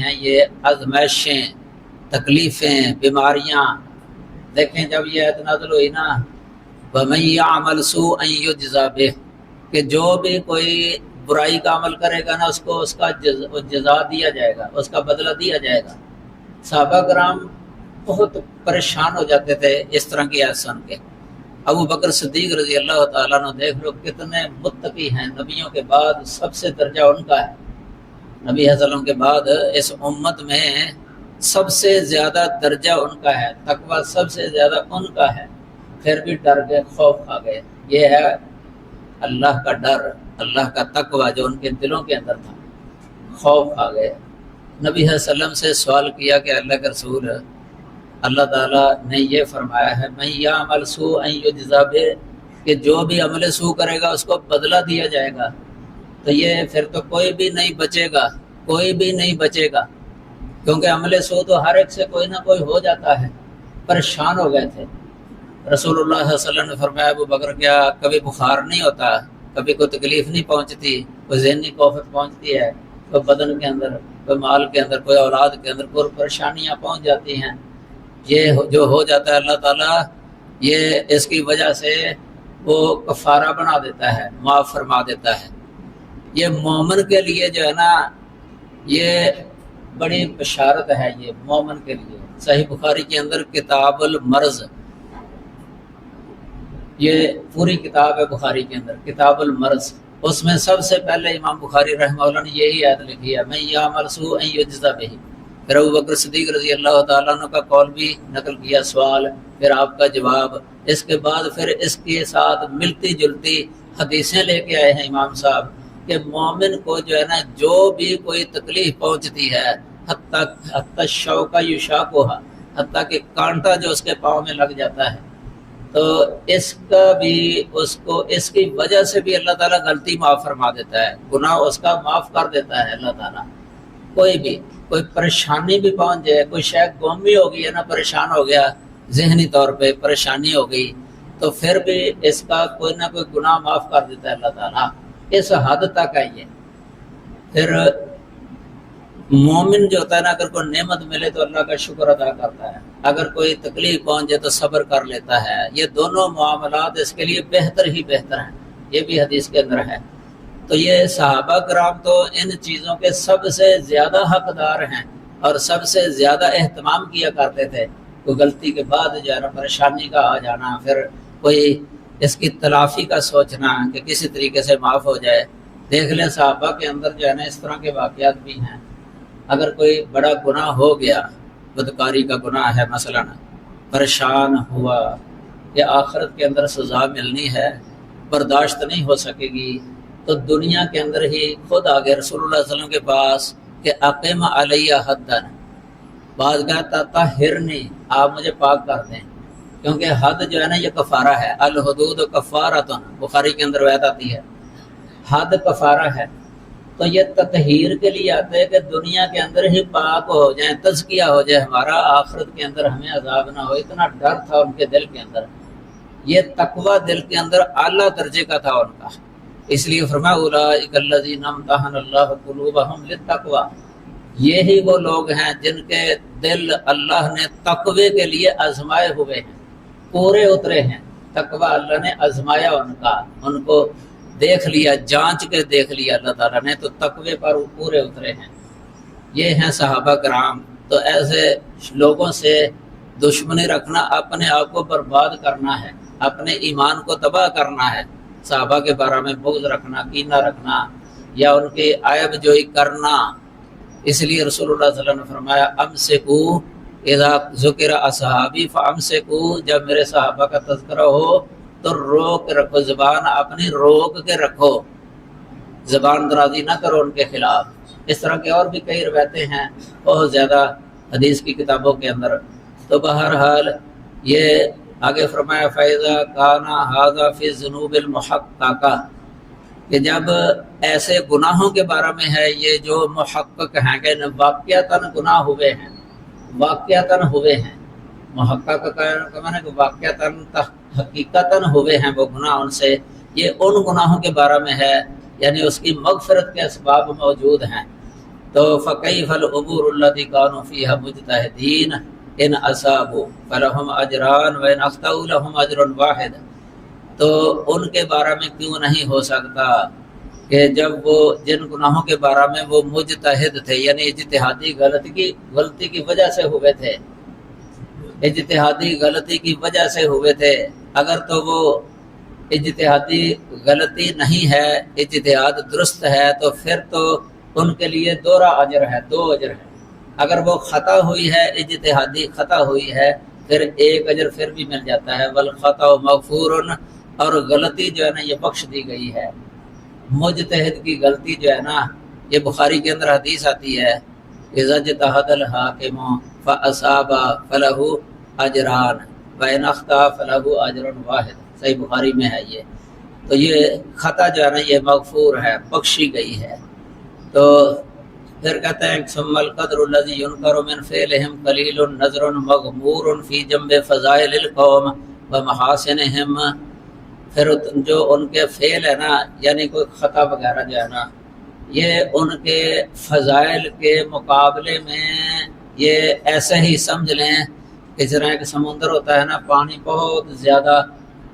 ہیں یہ آزمائشیں، تکلیفیں، بیماریاں۔ دیکھیں جب یہ آیت نازل ہوئی نا، وَمَن يَعْمَلْ سُوءًا يُجْزَ بِهِ، کہ جو بھی کوئی برائی کا عمل کرے گا نا اس کو اس کا جزا دیا جائے گا، اس کا بدلہ دیا جائے گا۔ صحابہ کرام بہت پریشان ہو جاتے تھے اس طرح کی آیت سن کے۔ ابو بکر صدیق رضی اللہ تعالیٰ عنہ دیکھ لو کتنے متقی ہیں، نبیوں کے بعد سب سے درجہ ان کا ہے، نبی صلی اللہ علیہ وسلم کے بعد اس امت میں سب سے زیادہ درجہ ان کا ہے، تقوی سب سے زیادہ ان کا ہے، پھر بھی ڈر گئے، خوف کھا گئے۔ یہ ہے اللہ کا ڈر، اللہ کا تقوی جو ان کے دلوں کے اندر تھا، خوف کھا گئے۔ نبی صلی اللہ علیہ وسلم سے سوال کیا کہ اللہ کے رسول، اللہ تعالیٰ نے یہ فرمایا ہے من یعمل سوءا یجزا بہ، کہ جو بھی عمل سوء کرے گا اس کو بدلہ دیا جائے گا، تو یہ پھر تو کوئی بھی نہیں بچے گا، کوئی بھی نہیں بچے گا، کیونکہ عمل سوء تو ہر ایک سے کوئی نہ کوئی ہو جاتا ہے۔ پریشان ہو گئے تھے۔ رسول اللہ صلی اللہ علیہ وسلم نے فرمایا ابو بکر کیا کبھی بخار نہیں ہوتا، کبھی کوئی تکلیف نہیں پہنچتی، کوئی ذہنی کوفت پہنچتی ہے، کوئی بدن کے اندر، کوئی مال کے اندر، کوئی اولاد کے اندر کوئی پریشانیاں پہنچ جاتی ہیں؟ یہ جو ہو جاتا ہے اللہ تعالیٰ یہ اس کی وجہ سے وہ کفارہ بنا دیتا ہے، معاف فرما دیتا ہے۔ یہ مومن کے لیے جو ہے نا یہ بڑی بشارت ہے، یہ مومن کے لیے۔ صحیح بخاری کے اندر کتاب المرض، یہ پوری کتاب ہے بخاری کے اندر، کتاب المرض، اس میں سب سے پہلے امام بخاری رحمہ اللہ نے یہی آیت لکھی ہے من یعمل سوءا یجزا بہ۔ پھر ابو بکر صدیق رضی اللہ تعالیٰ عنہ کا قول بھی نقل کیا، سوال، پھر آپ کا جواب، اس کے بعد پھر اس کے ساتھ ملتی جلتی حدیثیں لے کے آئے ہیں امام صاحب کہ مومن کو جو ہے نا جو بھی کوئی تکلیف پہنچتی ہے، حتی الشوک یشاکھا، حتیٰ کہ کانٹا جو اس کے پاؤں میں لگ جاتا ہے، تو اس کا بھی اس کو اس کی وجہ سے بھی اللہ تعالیٰ غلطی معاف فرما دیتا ہے، گناہ اس کا معاف کر دیتا ہے اللہ تعالیٰ۔ کوئی پریشانی بھی پہنچ جائے، کوئی شاید گم بھی ہو گئی ہے نا، پریشان ہو گیا، ذہنی طور پہ پریشانی ہو گئی، تو پھر بھی اس کا کوئی نہ کوئی گناہ معاف کر دیتا ہے اللہ تعالیٰ، اس حد تک ہے یہ۔ پھر مومن جو ہوتا ہے نا اگر کوئی نعمت ملے تو اللہ کا شکر ادا کرتا ہے، اگر کوئی تکلیف پہنچ جائے تو صبر کر لیتا ہے۔ یہ دونوں معاملات اس کے لیے بہتر ہی بہتر ہیں، یہ بھی حدیث کے اندر ہے۔ تو یہ صحابہ کرام تو ان چیزوں کے سب سے زیادہ حقدار ہیں اور سب سے زیادہ اہتمام کیا کرتے تھے۔ کوئی غلطی کے بعد جو ہے نا پریشانی کا آ جانا، پھر کوئی اس کی تلافی کا سوچنا کہ کسی طریقے سے معاف ہو جائے۔ دیکھ لیں صحابہ کے اندر جو ہے نا اس طرح کے واقعات بھی ہیں۔ اگر کوئی بڑا گناہ ہو گیا، بدکاری کا گناہ ہے مثلا، پریشان ہوا کہ آخرت کے اندر سزا ملنی ہے، برداشت نہیں ہو سکے گی، تو دنیا کے اندر ہی خود آگے رسول اللہ صلی اللہ علیہ وسلم کے پاس کہ اقیم علیہ حدن، بعض کہتا طہرنی، آپ مجھے پاک کر دیں، کیونکہ حد جو ہے نا یہ کفارہ ہے، الحدود کفارۃ، بخاری کے اندر روایت آتی ہے، حد کفارہ ہے۔ تو یہ تطہیر کے لیے آتے ہے کہ دنیا کے اندر ہی پاک ہو جائیں، تزکیہ ہو جائے ہمارا، آخرت کے اندر ہمیں عذاب نہ ہو۔ اتنا ڈر تھا ان کے دل کے اندر، یہ تقوی دل کے اندر اعلیٰ درجے کا تھا ان کا، اس لیے فرمایا اولئک الذین امتحن اللہ قلوبہم للتقوی، یہی وہ لوگ ہیں جن کے دل اللہ نے تقوی کے لیے آزمائے ہوئے ہیں، پورے اترے ہیں۔ تقوی اللہ نے آزمایا ان کا، ان کو دیکھ لیا، جانچ کے دیکھ لیا اللہ تعالیٰ نے، تو تقوی پر وہ پورے اترے ہیں۔ یہ ہیں صحابہ کرام۔ تو ایسے لوگوں سے دشمنی رکھنا اپنے آپ کو برباد کرنا ہے، اپنے ایمان کو تباہ کرنا ہے۔ صحابہ کے بارے میں بغض رکھنا، کینہ رکھنا، یا ان کے عیب جوئی کرنا، اس لیے رسول اللہ صلی اللہ علیہ وسلم نے فرمایا امسکو اذا ذکر اصحابی فامسکو، جب میرے صحابہ کا تذکرہ ہو تو روک رکھو، زبان اپنی روک کے رکھو، زبان درازی نہ کرو ان کے خلاف۔ اس طرح کے اور بھی کئی روایتیں ہیں بہت زیادہ حدیث کی کتابوں کے اندر۔ تو بہرحال یہ آگے فرمایا فَإِذَا كَانَ هَذَا فِي الذُّنُوبِ الْمُحَقَّقَةِ، کہ جب ایسے گناہوں کے بارے میں ہے یہ جو محقق ہیں کہ واقعتاً گناہ ہوئے ہیں، واقعتاً ہوئے ہیں، محقق کا معنی کہ واقعتاً حقیقتاً ہوئے ہیں وہ گناہ ان سے، یہ ان گناہوں کے بارے میں ہے، یعنی اس کی مغفرت کے اسباب موجود ہیں۔ تو فکیف الامور التی کانوا فیہا مجتہدین ان اصابوا فلہم اجران وان اخطأوا لہم اجر واحد۔ تو ان کے بارے میں کیوں نہیں ہو سکتا کہ جب وہ جن گناہوں کے بارے میں وہ مجتہد تھے، یعنی اجتہادی غلطی کی وجہ سے ہوئے تھے، اجتہادی غلطی کی وجہ سے ہوئے تھے، اگر تو وہ اجتہادی غلطی نہیں ہے، اجتہاد درست ہے، تو پھر تو ان کے لیے دوہرا اجر ہے، 2 اجر ہے۔ اگر وہ خطا ہوئی ہے، اجتہادی خطا ہوئی ہے، پھر 1 اجر پھر بھی مل جاتا ہے، والخطأ مغفور، اور غلطی جو ہے نا یہ بخش دی گئی ہے۔ مجتہد کی غلطی جو ہے نا، یہ بخاری کے اندر حدیث آتی ہے، اذا اجتہد الحاکم فاصاب فلہ اجران وان اخطأ فلہ اجر واحد، صحیح بخاری میں ہے یہ۔ تو یہ خطا جو ہے نا یہ مغفور ہے، بخشی گئی ہے۔ تو پھر کہتے ہیں ثم القدر الذی ینکر من فعلہم قلیل نظر مغمور فی جنب فضائل القوم ومحاسنہم، پھر جو ان کے فعل ہے نا، یعنی کوئی خطا وغیرہ جو ہے نا، یہ ان کے فضائل کے مقابلے میں یہ ایسے ہی سمجھ لیں کہ اس طرح ایک سمندر ہوتا ہے نا، پانی بہت زیادہ،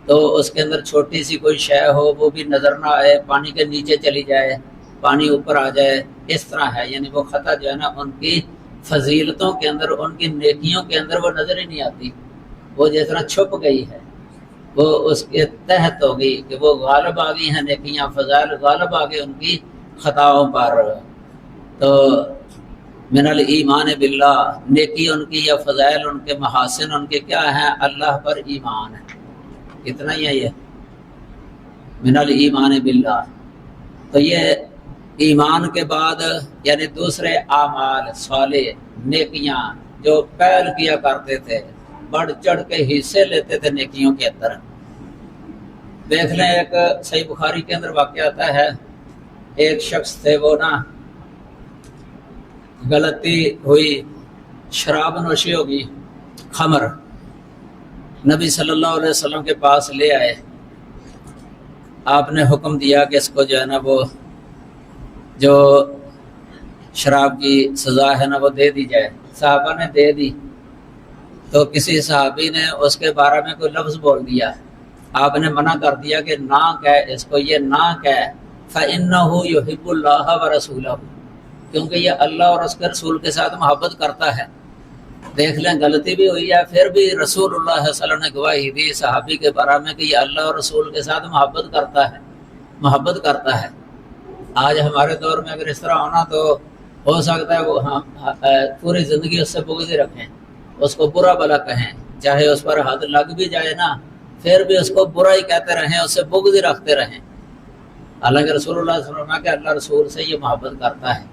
تو اس کے اندر چھوٹی سی کوئی شے ہو وہ بھی نظر نہ آئے، پانی کے نیچے چلی جائے، پانی اوپر آ جائے، اس طرح ہے۔ یعنی وہ خطا جو ہے نا ان کی فضیلتوں کے اندر، ان کی نیکیوں کے اندر وہ نظر ہی نہیں آتی، وہ جس طرح چھپ گئی ہے، وہ اس کے تحت ہو گئی کہ وہ غالب آ گئی ہیں نیکیاں، فضائل غالب آ گئے ان کی خطاؤں پر۔ تو من الایمان باللہ، نیکی ان کی یا فضائل ان کے، محاسن ان کے کیا ہیں؟ اللہ پر ایمان ہے، اتنا ہی ہے یہ من الایمان باللہ۔ تو یہ ایمان کے بعد یعنی دوسرے اعمال صالح، نیکیاں جو پہل کیا کرتے تھے، بڑھ چڑھ کے حصے لیتے تھے نیکیوں کے اندر۔ دیکھ لیں ایک صحیح بخاری کے اندر واقعہ آتا ہے، ایک شخص تھے، وہ نا غلطی ہوئی، شراب نوشی ہوگی، خمر، نبی صلی اللہ علیہ وسلم کے پاس لے آئے، آپ نے حکم دیا کہ اس کو جو ہے نا وہ جو شراب کی سزا ہے نا وہ دے دی جائے۔ صحابہ نے دے دی، تو کسی صحابی نے اس کے بارے میں کوئی لفظ بول دیا، آپ نے منع کر دیا کہ نہ کہے اس کو، یہ نہ کہے، فَإِنَّهُ يُحِبُّ اللَّهَ وَرَسُولَهُ، کیونکہ یہ اللہ اور اس کے رسول کے ساتھ محبت کرتا ہے۔ دیکھ لیں غلطی بھی ہوئی ہے، پھر بھی رسول اللہ صلی اللہ علیہ وسلم نے گواہی دی صحابی کے بارے میں کہ یہ اللہ اور رسول کے ساتھ محبت کرتا ہے۔ آج ہمارے دور میں اگر اس طرح ہونا تو ہو سکتا ہے وہ ہم پوری زندگی اس سے بغض ہی رکھیں، اس کو برا بھلا کہیں، چاہے اس پر حد لگ بھی جائے نا، پھر بھی اس کو برا ہی کہتے رہیں، اس سے بغض ہی رکھتے رہیں۔ حالانکہ رسول اللہ صلی اللہ علیہ وسلم کہ اللہ رسول سے یہ محبت کرتا ہے۔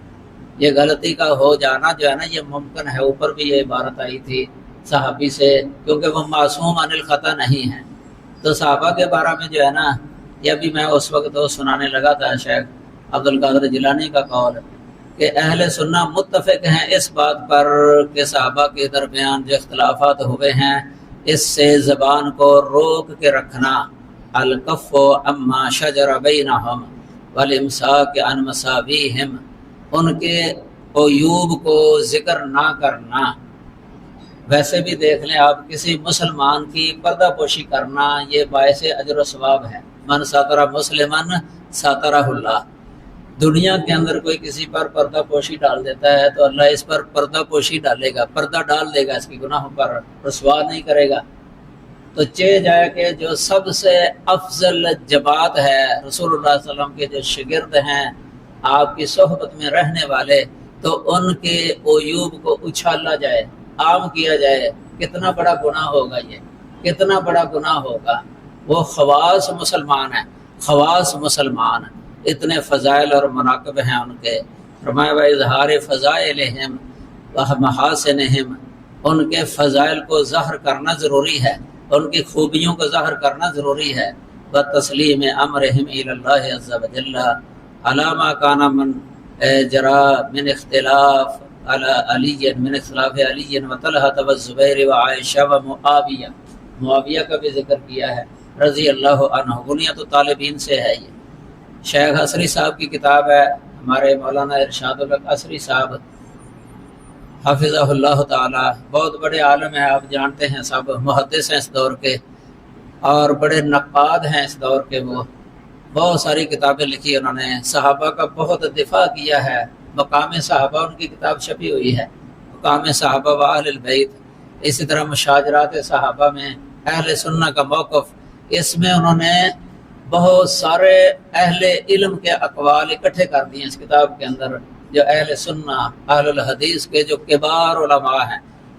یہ غلطی کا ہو جانا جو ہے نا یہ ممکن ہے، اوپر بھی یہ عبارت آئی تھی صحابی سے، کیونکہ وہ معصوم عن الخطا نہیں ہیں۔ تو صحابہ کے بارے میں جو ہے نا، یہ بھی میں اس وقت وہ سنانے لگا تھا شیخ عبد القادر جیلانی کا قول کہ اہل سنہ متفق ہیں اس بات پر کہ صحابہ کے درمیان جو اختلافات ہوئے ہیں اس سے زبان کو روک کے رکھنا، الکف عما شجر بینہم والامساک عن مساویہم، ان کے عیوب کو ذکر نہ کرنا۔ ویسے بھی دیکھ لیں آپ، کسی مسلمان کی پردہ پوشی کرنا یہ باعث اجر و ثواب ہے۔ من ساتر مسلمن ساترہ اللہ، دنیا کے اندر کوئی کسی پر پردہ پوشی ڈال دیتا ہے تو اللہ اس پر پردہ پوشی ڈالے گا، پردہ ڈال دے گا، اس کی گناہوں پر رسوا نہیں کرے گا۔ تو چہ جائے کہ جو سب سے افضل جماعت ہے رسول اللہ صلی اللہ علیہ وسلم کے جو شاگرد ہیں، آپ کی صحبت میں رہنے والے، تو ان کے عیوب کو اچھالا جائے، عام کیا جائے، کتنا بڑا گناہ ہوگا، یہ کتنا بڑا گناہ ہوگا۔ وہ خواص مسلمان ہیں، خواص مسلمان، اتنے فضائل اور مناقب ہیں ان کے۔ فرمایا اظہار فضائلہم ومحاسنہم، ان کے فضائل کو ظاہر کرنا ضروری ہے، ان کی خوبیوں کو ظاہر کرنا ضروری ہے۔ وتسلیم امرہم الی اللہ عز وجل علی ما کان من جرا من اختلاف علی من اختلاف علی وطلحہ والزبیر وعائشہ ومعاویہ، معاویہ کا بھی ذکر کیا ہے رضی اللہ عنہ، غنیۃ الطالبین سے ہے یہ۔ شیخ حسری صاحب کی کتاب ہے، ہمارے مولانا ارشاد الحق عصری صاحب حافظہ اللہ تعالی بہت بڑے عالم ہیں، آپ جانتے ہیں، سب محدث ہیں اس دور کے اور بڑے نقاد ہیں اس دور کے۔ وہ بہت ساری کتابیں لکھی انہوں نے، صحابہ کا بہت دفاع کیا ہے۔ مقام صحابہ ان کی کتاب چھپی ہوئی ہے، مقام صحابہ و اہل البیت۔ اسی طرح مشاجرات صحابہ میں اہل سنہ کا موقف، اس میں انہوں نے بہت سارے اہل علم کے اقوال اکٹھے کر دیے اس کتاب کے اندر، جو اہل سنہ اہل الحدیث کے جو کبار علماء ہیں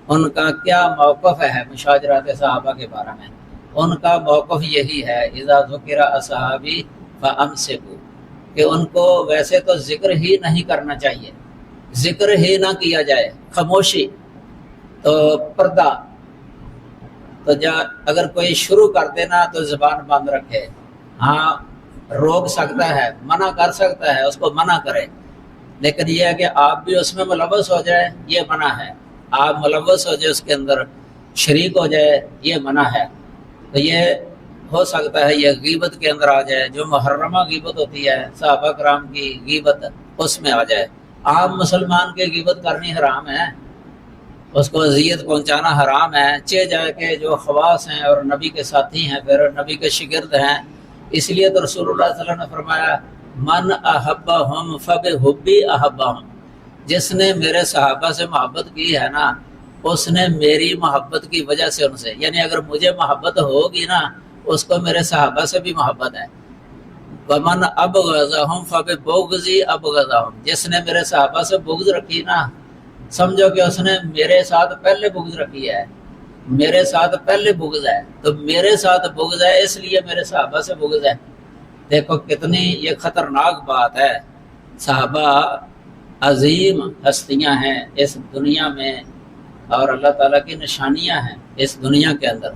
ان کا کیا موقف ہے مشاجرات صحابہ کے بارے میں۔ ان کا موقف یہی ہے اذا ذکر اصحابی فامسکوا، کہ ان کو ویسے تو ذکر ہی نہیں کرنا چاہیے، ذکر ہی نہ کیا جائے، خاموشی، تو پردہ، تو اگر کوئی شروع کر دینا تو زبان بند رکھے، ہاں روک سکتا ہے، منع کر سکتا ہے، اس کو منع کرے، لیکن یہ ہے کہ آپ بھی اس میں ملوث ہو جائے، یہ منع ہے۔ آپ ملوث ہو جائے، اس کے اندر شریک ہو جائے، یہ منع ہے۔ تو یہ ہو سکتا ہے یہ غیبت کے اندر آ جائے، جو محرمہ غیبت ہوتی ہے صحابہ کرام کی غیبت، اس میں آ جائے۔ عام مسلمان کی غیبت کرنی حرام ہے، اس کو اذیت پہنچانا حرام ہے، چہ جائے کہ جو خواص ہیں اور نبی کے ساتھی ہیں، پھر نبی کے شاگرد ہیں۔ اس لیے تو رسول اللہ صلی اللہ علیہ وسلم نے فرمایا من احبہم فبحبی احبہم، جس نے میرے صحابہ سے محبت کی ہے نا، اس نے میری محبت کی وجہ سے ان سے، یعنی اگر مجھے محبت ہوگی نا، اس کو میرے صحابہ سے بھی محبت ہے۔ ومن ابغضہم فببغضی ابغضہم، جس نے میرے صحابہ سے بغض رکھی نا، سمجھو کہ اس نے میرے ساتھ پہلے بغض رکھی ہے، میرے ساتھ پہلے بغض ہے، تو میرے ساتھ بغض ہے اس لیے میرے صحابہ سے بغض ہے۔ دیکھو کتنی یہ خطرناک بات ہے۔ صحابہ عظیم ہستیاں ہیں اس دنیا میں، اور اللہ تعالیٰ کی نشانیاں ہیں اس دنیا کے اندر۔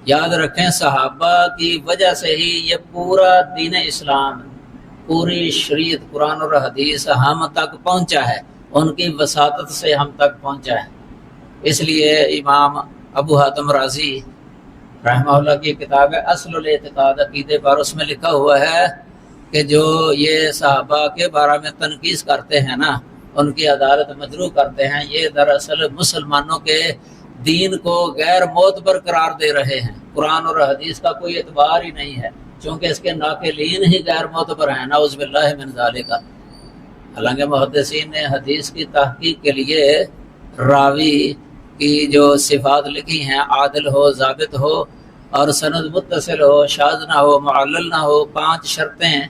یاد رکھیں صحابہ کی وجہ سے ہی یہ پورا دین اسلام، پوری شریعت قرآن اور حدیث ہم تک پہنچا ہے، ان کی وساطت سے ہم تک پہنچا ہے۔ اس لیے امام ابو حاتم رازی رحمہ اللہ کی کتاب ہے اصل الاعتقاد عقیدے پر، اس میں لکھا ہوا ہے کہ جو یہ صحابہ کے بارے میں تنقیص کرتے ہیں نا، ان کی عدالت مجروح کرتے ہیں، یہ دراصل مسلمانوں کے دین کو غیر معتبر قرار دے رہے ہیں۔ قرآن اور حدیث کا کوئی اعتبار ہی نہیں ہے، چونکہ اس کے ناقلین ہی غیر معتبر ہیں، نعوذ باللہ من ذالک۔ حالانکہ محدثین نے حدیث کی تحقیق کے لیے راوی کی جو صفات لکھی ہیں، عادل ہو، ضابط ہو، اور سند متصل ہو، شاذ نہ ہو، معلل نہ ہو، 5 شرطیں،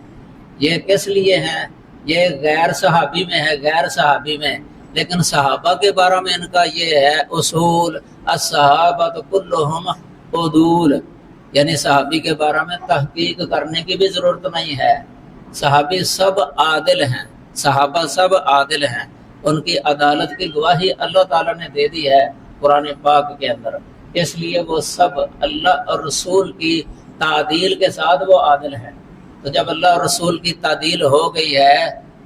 یہ کس لیے ہیں؟ یہ غیر صحابی میں ہے، غیر صحابی میں، لیکن صحابہ کے بارے میں ان کا یہ ہے اصول الصحابۃ کلہم عدول، یعنی صحابی کے بارے میں تحقیق کرنے کی بھی ضرورت نہیں ہے، صحابی سب عادل ہیں، صحابہ سب عادل ہیں، ان کی عدالت کی گواہی اللہ تعالیٰ نے دے دی ہے قرآن پاک کے اندر، اس لیے وہ سب اللہ اور رسول کی تعدیل کے ساتھ وہ عادل ہیں۔ تو جب اللہ اور رسول کی تعدیل ہو گئی ہے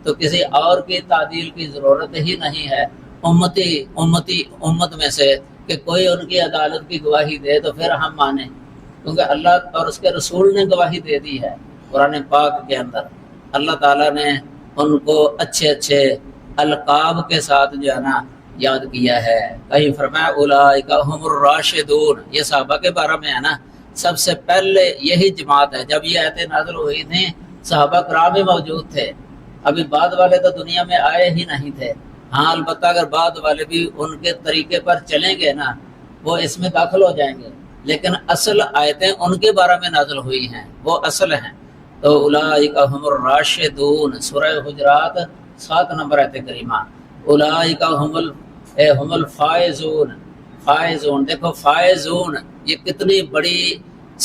تو کسی اور کی تعدیل کی ضرورت ہی نہیں ہے امت میں سے کہ کوئی ان کی عدالت کی گواہی دے تو پھر ہم مانیں، کیونکہ اللہ اور اس کے رسول نے گواہی دے دی ہے قرآن پاک کے اندر۔ اللہ تعالیٰ نے ان کو اچھے اچھے القاب کے ساتھ جو ہے نا یاد کیا ہے۔ کہیں فرمایا اولئک ھم الراشدون، یہ صحابہ کے بارے میں ہے نا، سب سے پہلے یہی جماعت ہے۔ جب یہ آیتیں نازل ہوئی تھیں صحابہ کرام ہی موجود تھے، ابھی بعد والے تو دنیا میں آئے ہی نہیں تھے۔ ہاں البتہ اگر بعد والے بھی ان کے طریقے پر چلیں گے نا، وہ اس میں داخل ہو جائیں گے، لیکن اصل آیتیں ان کے بارے میں نازل ہوئی ہیں، وہ اصل ہیں۔ تو اولئک ھم الراشدون، سورہ حجرات 7 نمبر آیت کریمہ، اولئک ھم الفائزون، فائزون، دیکھو فائزون یہ کتنی بڑی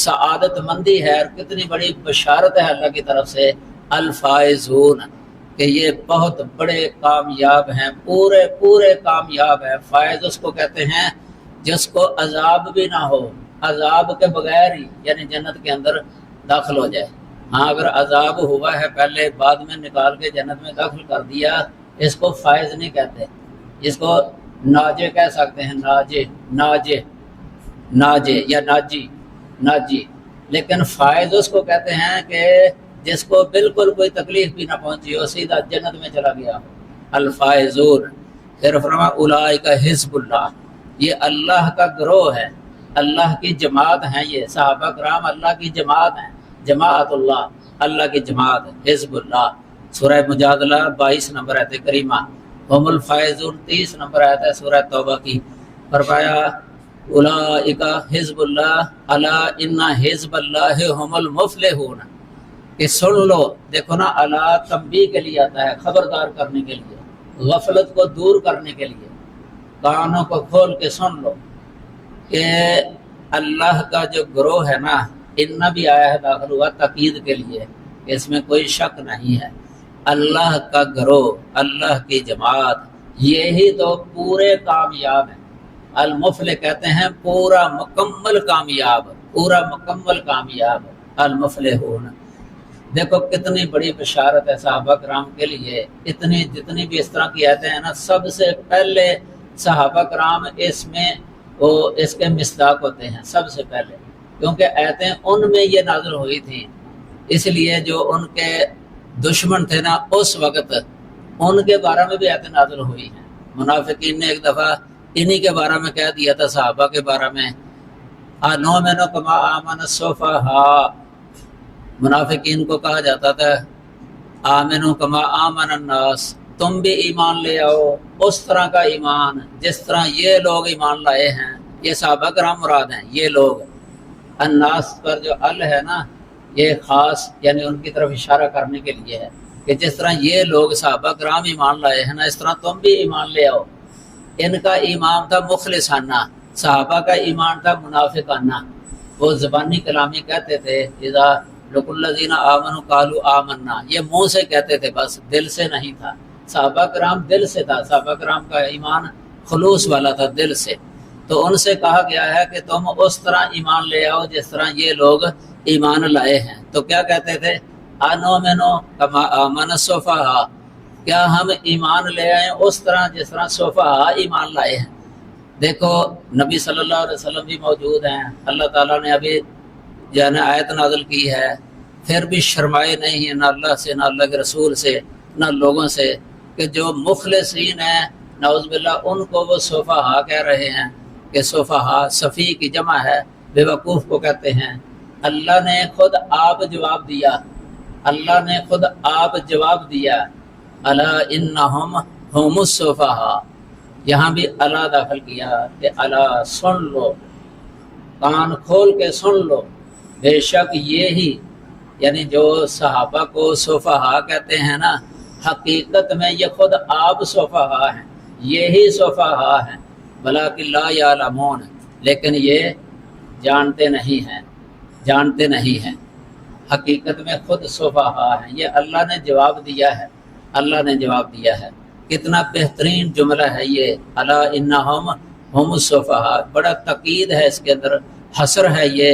سعادت مندی ہے اور کتنی بڑی بشارت ہے اللہ کی طرف سے، الفائزون، کہ یہ بہت بڑے کامیاب ہیں، پورے کامیاب ہیں۔ فائز اس کو کہتے ہیں جس کو عذاب بھی نہ ہو، عذاب کے بغیر ہی یعنی جنت کے اندر داخل ہو جائے۔ ہاں اگر عذاب ہوا ہے پہلے، بعد میں نکال کے جنت میں داخل کر دیا، اس کو فائز نہیں کہتے، اس کو ناجے کہہ سکتے ہیں، ناجے یا ناجی، لیکن فائز اس کو کہتے ہیں کہ جس کو بالکل کوئی تکلیف بھی نہ پہنچی ہو، سیدھا جنت میں چلا گیا ہو۔ الفائزون، پھر فرما اولئک حزب اللہ، یہ اللہ کا گروہ ہے، اللہ کی جماعت ہیں، یہ صحابہ کرام اللہ کی جماعت ہیں، جماعت اللہ، اللہ کی جماعت، حزب اللہ۔ سورہ مجادلہ 22 نمبر آیت کریمہ، ہم الفائزون 30 نمبر آیت ہے سورہ توبہ کی۔ فرمایا اولئک حزب اللہ الا ان حزب اللہ هم المفلحون، کہ سن لو، دیکھو نا، الا تنبیہ کے لیے آتا ہے، خبردار کرنے کے لیے، غفلت کو دور کرنے کے لیے، کانوں کو کھول کے سن لو کہ اللہ کا جو گروہ ہے نا، ان بھی آیا ہے داخل ہوا تاکید کے لیے، کہ اس میں کوئی شک نہیں ہے، اللہ کا گروہ، اللہ کی جماعت، یہی تو پورے کامیاب ہیں۔ المفلح کہتے ہیں پورا مکمل کامیاب، پورا مکمل کامیاب، المفلحون۔ دیکھو کتنی بڑی بشارت ہے صحابہ کرام کے لیے، اتنی جتنی بھی اس طرح کی آیتیں ہیں نا، سب سے پہلے صحابہ کرام اس میں وہ اس کے مصداق ہوتے ہیں سب سے پہلے، کیونکہ آیتیں ان میں یہ نازل ہوئی تھیں، اس لیے جو ان کے دشمن تھے نا اس وقت، ان کے بارے میں بھی آیتیں نازل ہوئی ہیں۔ منافقین نے ایک دفعہ انہی کے بارے میں کہہ دیا تھا صحابہ کے بارے میں، آنؤمن کما آمن السفہاء، منافقین کو کہا جاتا تھا آمنو کما آمن الناس، تم بھی ایمان لے آؤ اس طرح کا ایمان جس طرح یہ لوگ ایمان لائے ہیں۔ یہ صحابہ کرام مراد ہیں، یہ لوگ، الناس پر جو ال ہے نا، یہ خاص یعنی ان کی طرف اشارہ کرنے کے لیے ہے کہ جس طرح یہ لوگ صحابہ کرام ایمان لائے ہیں نا، اس طرح تم بھی ایمان لے آؤ۔ ان کا ایمان تھا مخلصانہ، صحابہ کا ایمان تھا منافقانہ۔ وہ زبانی کلامی کہتے تھے اذا لقوا الذین آمنوا قالوا آمنا، یہ منہ سے کہتے تھے بس، دل سے نہیں تھا۔ صحابہ کرام دل سے تھا، صحابہ کرام کا ایمان خلوص والا تھا، دل سے۔ تو ان سے کہا گیا ہے کہ تم اس طرح ایمان لے آؤ جس طرح یہ لوگ ایمان لائے ہیں۔ تو کیا کہتے تھے؟ انؤمن کما آمن السفہاء، کیا ہم ایمان لے آئیں اس طرح جس طرح سفہاء ایمان لائے ہیں۔ دیکھو نبی صلی اللہ علیہ وسلم بھی موجود ہیں، اللہ تعالیٰ نے ابھی جو ہے نا آیت نازل کی ہے، پھر بھی شرمائے نہیں ہیں نہ اللہ سے، نہ اللہ کے رسول سے، نہ لوگوں سے، کہ جو مخلصین ہیں نعوذ باللہ ان کو وہ سفہاء کہہ رہے ہیں، کہ سفہاء صفی کی جمع ہے، بے وقوف کو کہتے ہیں۔ اللہ نے خود آپ جواب دیا، اللہ نے خود آپ جواب دیا، الا انہم ہم السفہاء، یہاں بھی الا داخل کیا کہ الا سن لو، کان کھول کے سن لو، بے شک یہی، یعنی جو صحابہ کو سفہاء کہتے ہیں نا، حقیقت میں یہ خود آپ سفہاء ہیں، یہی سفہاء ہیں، ولکن لا یعلمون، لیکن یہ جانتے نہیں ہیں، جانتے نہیں ہیں، حقیقت میں خود سفہاء ہیں۔ یہ اللہ نے جواب دیا ہے، اللہ نے جواب دیا ہے۔ کتنا بہترین جملہ ہے یہ، الا انہم ہم السفہاء، بڑا تاکید ہے اس کے اندر، حصر ہے یہ،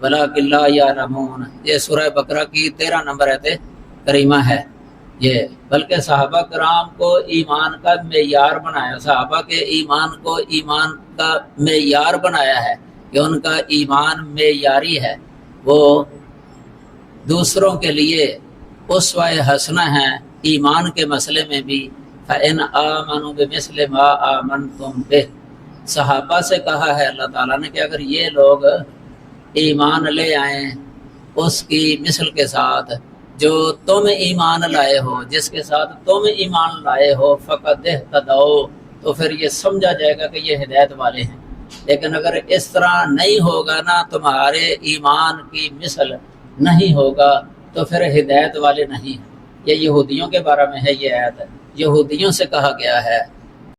ولکن لا یعلمون، یہ سورہ بقرہ کی 13 نمبر آیت کریمہ ہے یہ۔ بلکہ صحابہ کرام کو ایمان کا معیار بنایا، صحابہ کے ایمان کو ایمان کا معیار بنایا ہے کہ ان کا ایمان معیاری ہے، وہ دوسروں کے لیے اسوہ حسنہ ہیں ایمان کے مسئلے میں بھی۔ فَإِنْ آمَنُوا بِمِثْلِ مَا آمَنْتُمْ بِهِ، صحابہ سے کہا ہے اللہ تعالیٰ نے کہ اگر یہ لوگ ایمان لے آئیں اس کی مثل کے ساتھ جو تم ایمان لائے ہو، جس کے ساتھ تم ایمان لائے ہو، فقد اہتدوا، تو پھر یہ سمجھا جائے گا کہ یہ ہدایت والے ہیں۔ لیکن اگر اس طرح نہیں ہوگا نا، تمہارے ایمان کی مثل نہیں ہوگا، تو پھر ہدایت والے نہیں ہیں۔ یہ یہودیوں کے بارے میں ہے یہ آیت، یہودیوں سے کہا گیا ہے